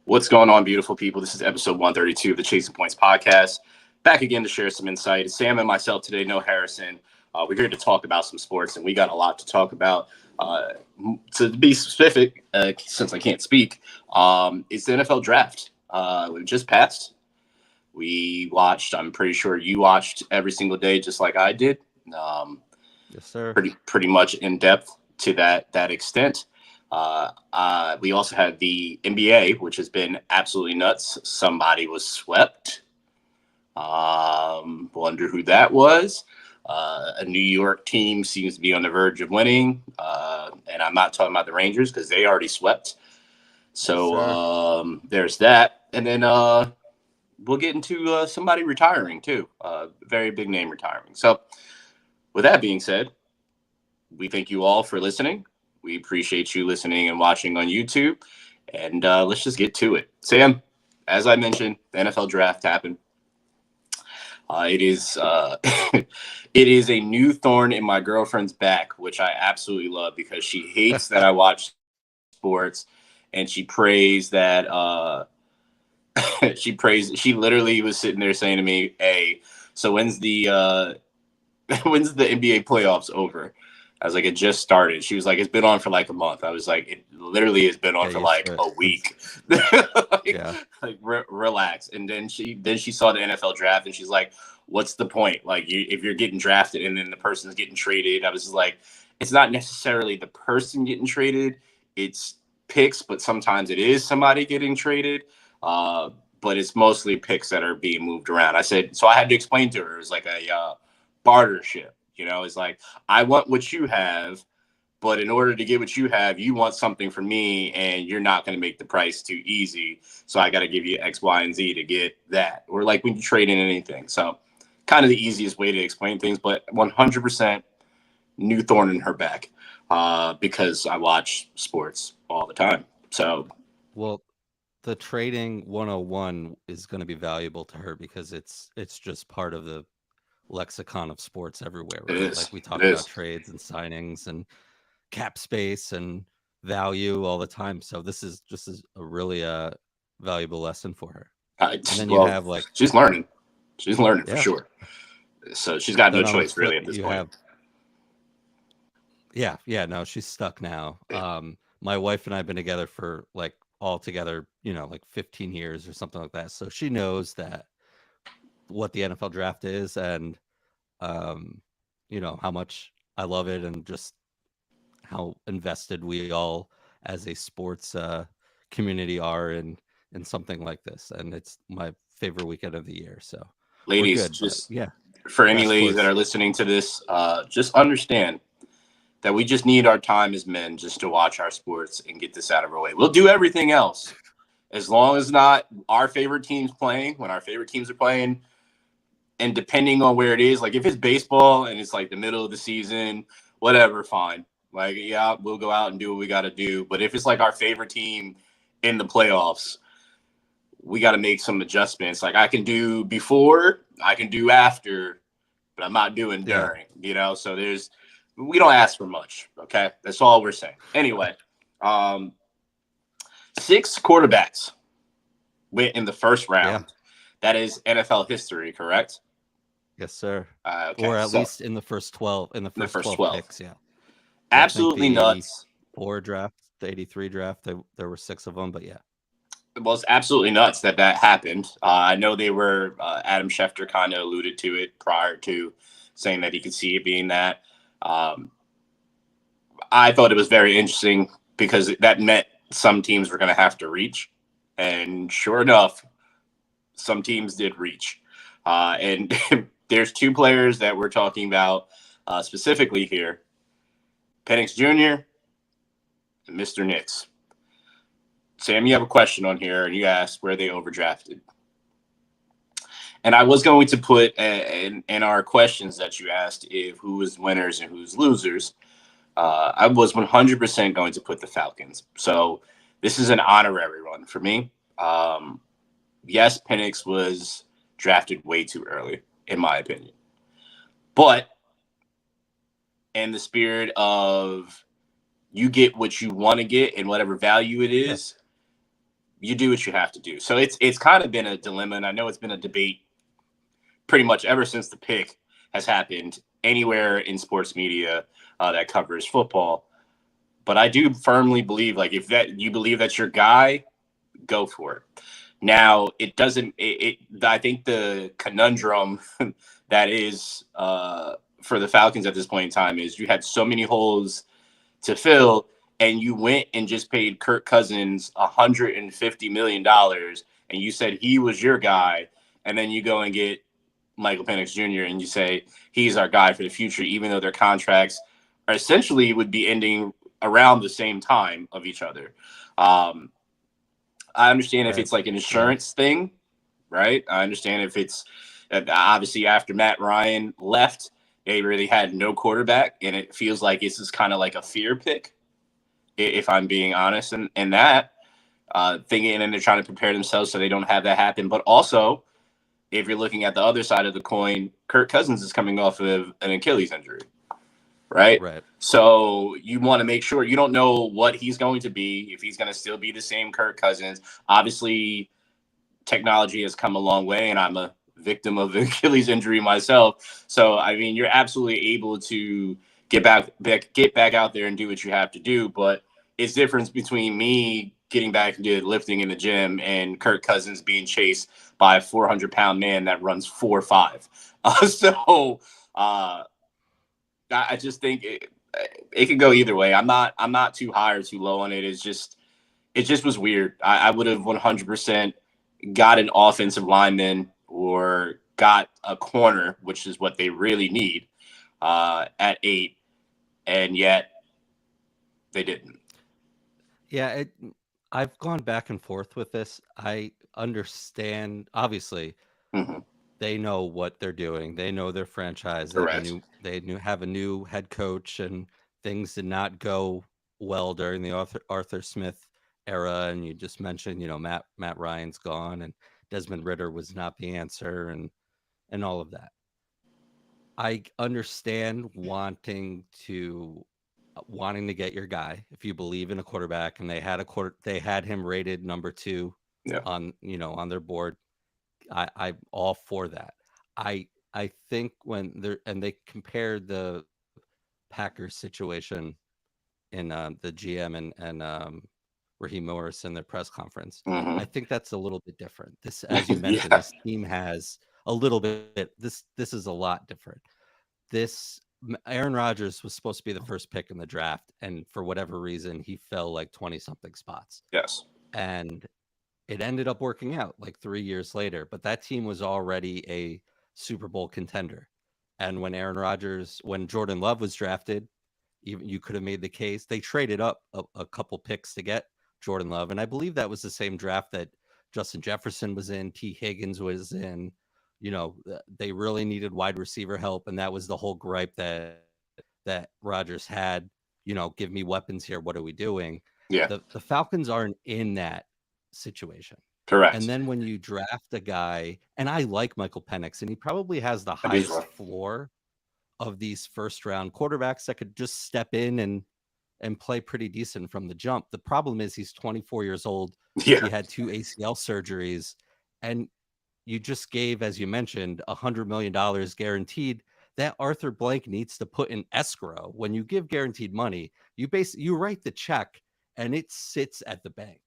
What's going on, beautiful people? This is episode 132 of the Chasing Points podcast. Back again to share some insight. Sam and myself today, no Harrison. We're here to talk about some sports, and we got a lot to talk about. To be specific, since I can't speak, it's the NFL draft. We just passed. We watched. I'm pretty sure you watched every single day, just like I did. Um, Yes, sir. pretty much in depth to that extent. We also had the NBA, which has been absolutely nuts. Somebody was swept. Wonder who that was. A New York team seems to be on the verge of winning, and I'm not talking about the Rangers because they already swept. Yes, So sir. there's that, and then we'll get into somebody retiring too. Very big name retiring. So with that being said, we thank you all for listening. We appreciate you listening and watching on YouTube. And let's just get to it. Sam, as I mentioned, the NFL draft happened. It is it is a new thorn in my girlfriend's back, which I absolutely love because she hates that I watch sports, and she prays that she literally was sitting there saying to me, "Hey, so when's the when's the NBA playoffs over?" I was like, it just started. She was like, it's been on for like a month. I was like, it literally has been on Get for used like to it. a It's week. like, yeah, relax. And then she saw the NFL draft and she's like, what's the point? Like, if you're getting drafted and then the person's getting traded, I was just like, it's not necessarily the person getting traded. It's picks, but sometimes it is somebody getting traded. But it's mostly picks that are being moved around. I said, so I had to explain to her, it was like a bartership. It's like, I want what you have, but in order to get what you have, you want something from me, and you're not going to make the price too easy. So I got to give you X, Y, and Z to get that. Or like when you trade in anything. So kind of the easiest way to explain things, but 100% new thorn in her back because I watch sports all the time. So well, the trading 101 is going to be valuable to her because it's just part of the lexicon of sports everywhere, it right? is. Like we It talk about is. trades and signings and cap space and value all the time. So this is just a really valuable lesson for her. And then you Well, have like she's learning. She's learning for yeah. sure. So she's got no Then on the choice really flip, at this you point. have yeah, no, she's stuck now. My wife and I have been together for like all together, like 15 years or something like that. So she knows that what the NFL draft is and um, how much I love it and just how invested we all as a sports community are in something like this. And it's my favorite weekend of the year. So we're Ladies, good. But just yeah, for any best ladies that sports. are listening to this, just understand that we just need our time as men just to watch our sports and get this out of our way. We'll do everything else as long as not our favorite teams playing when our favorite teams are playing. And depending on where it is, like if it's baseball and it's like the middle of the season, whatever, fine. Like, yeah, we'll go out and do what we got to do. But if it's like our favorite team in the playoffs, we got to make some adjustments. Like I can do before, I can do after, but I'm not doing Yeah. during. So we don't ask for much. Okay. That's all we're saying. Anyway, um, 6 quarterbacks went in the first Yeah. round. That is NFL history, correct? Yes, sir. Okay. Or at So least in the first 12, in the the first first 12 12. picks, yeah. So I think Absolutely the nuts. 84 draft, the 83 draft, there were 6 of them, but yeah. It was absolutely nuts that happened. I know they were, Adam Schefter kind of alluded to it prior to saying that he could see it being that. Um, I thought it was very interesting because that meant some teams were going to have to reach. And sure enough, some teams did reach. And there's 2 players that we're talking about specifically here, Penix Jr. and Mr. Nix. Sam, you have a question on here, and you asked where they overdrafted. And I was going to put in our questions that you asked if who was winners and who's losers. I was 100% going to put the Falcons. So this is an honorary run for me. Yes, Penix was drafted way too early, in my opinion. But in the spirit of you get what you want to get and whatever value it Yeah. is, you do what you have to do. So it's kind of been a dilemma, and I know it's been a debate pretty much ever since the pick has happened anywhere in sports media that covers football. But I do firmly believe, like, if that you believe that's your guy, go for it. Now, it doesn't. I think the conundrum that is for the Falcons at this point in time is you had so many holes to fill, and you went and just paid Kirk Cousins $150 million, and you said he was your guy, and then you go and get Michael Penix Jr. and you say he's our guy for the future, even though their contracts are essentially would be ending around the same time of each other. I understand if it's like an insurance thing, right? I understand if it's obviously after Matt Ryan left, they really had no quarterback, and it feels like this is kind of like a fear pick, if I'm being honest, and that thinking, and they're trying to prepare themselves so they don't have that happen. But also, if you're looking at the other side of the coin, Kirk Cousins is coming off of an Achilles injury, right? Right. So you want to make sure you don't know what he's going to be, if he's going to still be the same Kirk Cousins. Obviously, technology has come a long way, and I'm a victim of Achilles injury myself. So, I mean, you're absolutely able to get back out there and do what you have to do. But it's difference between me getting back into lifting in the gym and Kirk Cousins being chased by a 400-pound man that runs 4.5. I just think it could go either way. I'm not too high or too low on it. It just was weird. I would have 100% got an offensive lineman or got a corner, which is what they really need at 8, and yet they didn't. Yeah, I've gone back and forth with this. I understand, obviously, Mm-hmm. they know what they're doing. They know their franchise. They have a new head coach, and things did not go well during the Arthur Smith era. And you just mentioned, Matt Ryan's gone, and Desmond Ridder was not the answer, and all of that. I understand wanting to get your guy if you believe in a quarterback, and they had him rated number 2 on their board. I'm all for that. I think when they compared the Packers situation in the GM and Raheem Morris in their press conference. Mm-hmm. I think that's a little bit different. This, as you mentioned, This team has a little bit. This is a lot different. Aaron Rodgers was supposed to be the first pick in the draft, and for whatever reason, he fell like 20-something spots. Yes. And it ended up working out like 3 years later, but that team was already a Super Bowl contender. And when Jordan Love was drafted, even you could have made the case. They traded up a couple picks to get Jordan Love, and I believe that was the same draft that Justin Jefferson was in, T. Higgins was in. They really needed wide receiver help, and that was the whole gripe that Rodgers had. Give me weapons here. What are we doing? Yeah. The Falcons aren't in that situation. Correct. And then when you draft a guy, and I like Michael Penix, and he probably has the highest floor of these first-round quarterbacks that could just step in and play pretty decent from the jump. The problem is he's 24 years old. Yeah. He had 2 ACL surgeries, and you just gave, as you mentioned, $100 million guaranteed. That Arthur Blank needs to put in escrow. When you give guaranteed money, you write the check and it sits at the bank.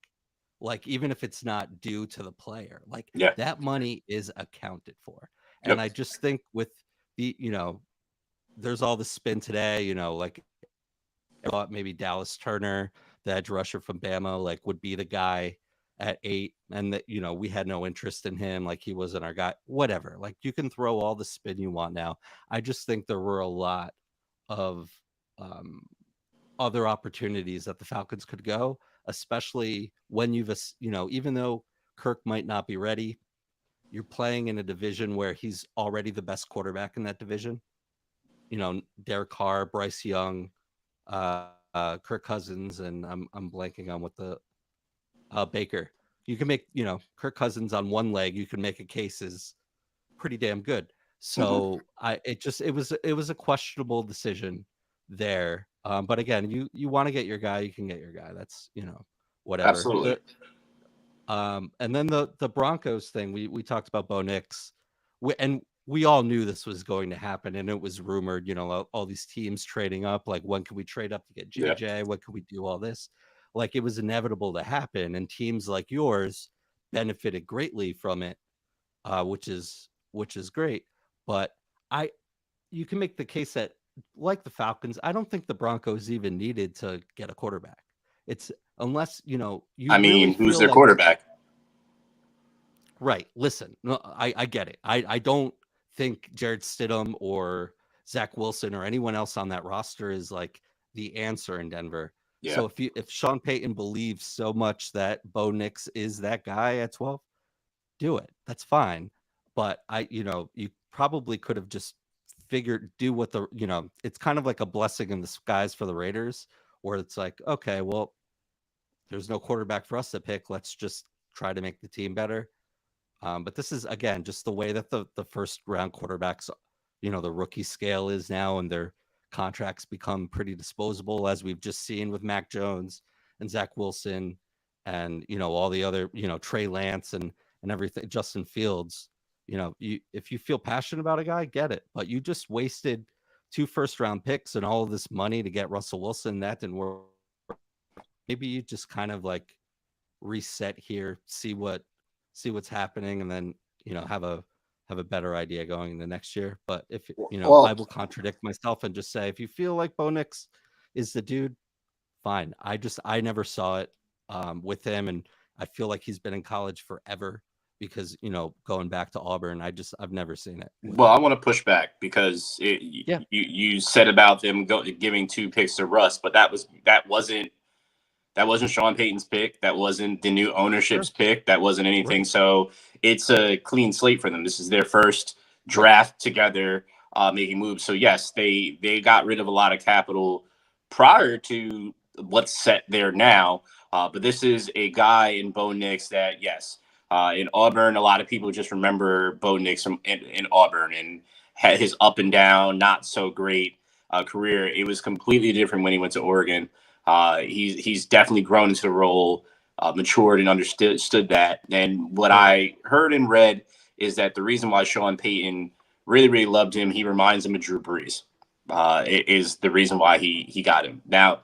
Like, even if it's not due to the player, that money is accounted for. And I just think with there's all the spin today, I thought maybe Dallas Turner, the edge rusher from Bama, would be the guy at 8, and that we had no interest in him, he wasn't our guy. Whatever, you can throw all the spin you want now. I just think there were a lot of other opportunities that the Falcons could go, especially when even though Kirk might not be ready, you're playing in a division where he's already the best quarterback in that division. Derek Carr, Bryce Young, Kirk Cousins, and I'm blanking on what the Baker. You can make Kirk Cousins on one leg. You can make a case is pretty damn good. So it was a questionable decision there. But again, you want to get your guy, you can get your guy. That's whatever. Absolutely. And then the Broncos thing, we talked about Bo Nix, and we all knew this was going to happen, and it was rumored. All these teams trading up. Like, when can we trade up to get Yeah. JJ? What can we do? All this, like, it was inevitable to happen, and teams like yours benefited greatly from it, which is great. But I, you can make the case that, like the Falcons, I don't think the Broncos even needed to get a quarterback. It's unless you I really mean, who's feel their like. quarterback? Right. Listen, no, I get it. I don't think Jared Stidham or Zach Wilson or anyone else on that roster is like the answer in Denver. Yeah. So if Sean Payton believes so much that Bo Nix is that guy at 12, do it. That's fine. But you probably could have just do what it's kind of like a blessing in disguise for the Raiders, where it's like, okay, well, there's no quarterback for us to pick. Let's just try to make the team better. But this is, again, just the way that the first round quarterbacks, the rookie scale is now, and their contracts become pretty disposable, as we've just seen with Mac Jones and Zach Wilson, and all the other, Trey Lance and everything, Justin Fields. If you feel passionate about a guy, get it. But you just wasted 2 first round picks and all of this money to get Russell Wilson. That didn't work. Maybe you just kind of like reset here, see what's happening, and then have a better idea going into next year. But if Well, I will contradict myself and just say, if you feel like Bo Nix is the dude, fine. I never saw it with him, and I feel like he's been in college forever, because going back to Auburn, I've never seen it with I him. want to push back because Yeah, you said about them giving 2 picks to Russ, but that wasn't Sean Payton's pick. That wasn't the new ownership's sure, pick. That wasn't anything. right, So it's a clean slate for them. This is their first right, draft together, making moves. So yes, they got rid of a lot of capital prior to what's set there now. But this is a guy in Bo Nix that, yes, in Auburn, a lot of people just remember Bo Nix in Auburn and had his up and down, not so great career. It was completely different when he went to Oregon. He's definitely grown into the role, matured and understood that. And what right. I heard and read is that the reason why Sean Payton really loved him, he reminds him of Drew Brees. Is the reason why he got him. Now,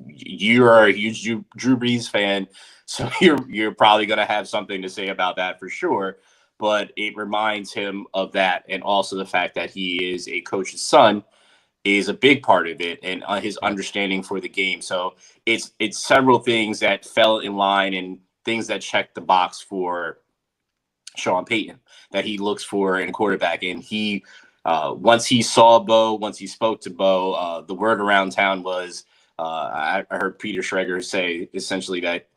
you are a huge Drew Brees fan, so you're probably going to have something to say about that for sure. But it reminds him of that, and also the fact that he is a coach's son is a big part of it, and his Yep. understanding for the game. So it's several things that fell in line and things that checked the box for Sean Payton that he looks for in a quarterback. And he, once he saw Bo, once he spoke to Bo, the word around town was, I heard Peter Schrager say essentially that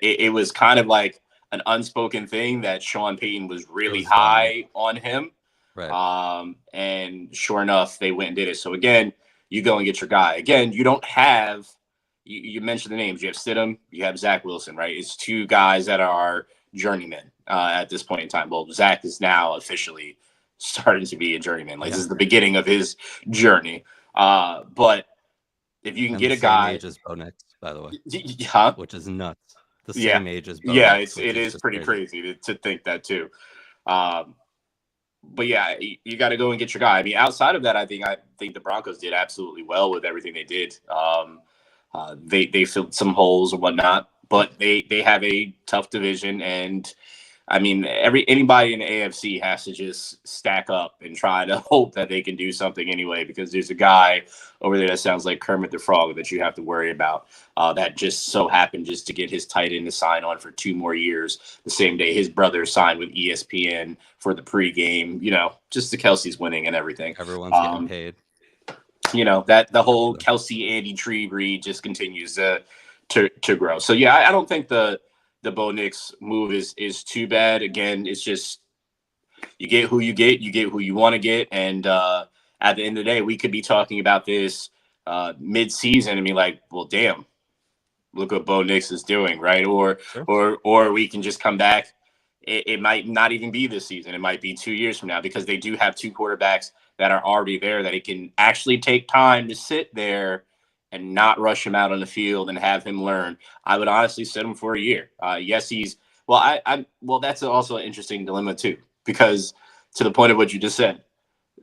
it was kind of like an unspoken thing that Sean Payton was It really was done. high on him. Right. And sure enough, they went and did it. So again, you go and get your guy. Again, you don't have, you mentioned the names. You have Stidham, you have Zach Wilson, right? It's 2 guys that are journeymen at this point in time. Well, Zach is now officially starting to be a journeyman. Like, Yeah. this is the beginning of his journey. But if you can And get the a same guy, age as Bo Nix, by the way, yeah, which is nuts. The yeah, same age as Bo yeah, Nix, which it is is just pretty crazy. crazy to think that too. Um, but yeah, you got to go and get your guy. I mean, outside of that, I think the Broncos did absolutely well with everything they did. They filled some holes and whatnot, Yep. but they have a tough division, and I mean, anybody in the AFC has to just stack up and try to hope that they can do something anyway, because there's a guy over there that sounds like Kermit the Frog that you have to worry about. That just so happened just to get his tight end to sign on for 2 more years the same day his brother signed with ESPN for the pregame. Just the Kelsey's winning and everything. Everyone's getting paid. That the Good for whole them. Kelsey Andy tree breed just continues to grow. So yeah, I don't think the Bo Nix move is too bad. Again, it's just you get who you get who you want to get, and at the end of the day, we could be talking about this mid-season and be like, well, damn, look what Bo Nix is doing, right? Or Sure. or we can just come back. It might not even be this season. It might be 2 years from now, because they do have 2 quarterbacks that are already there that it can actually take time to sit there and not rush him out on the field and have him learn. I would honestly sit him for a year. Yes, he's Well, well, that's also an interesting dilemma too, because to the point of what you just said,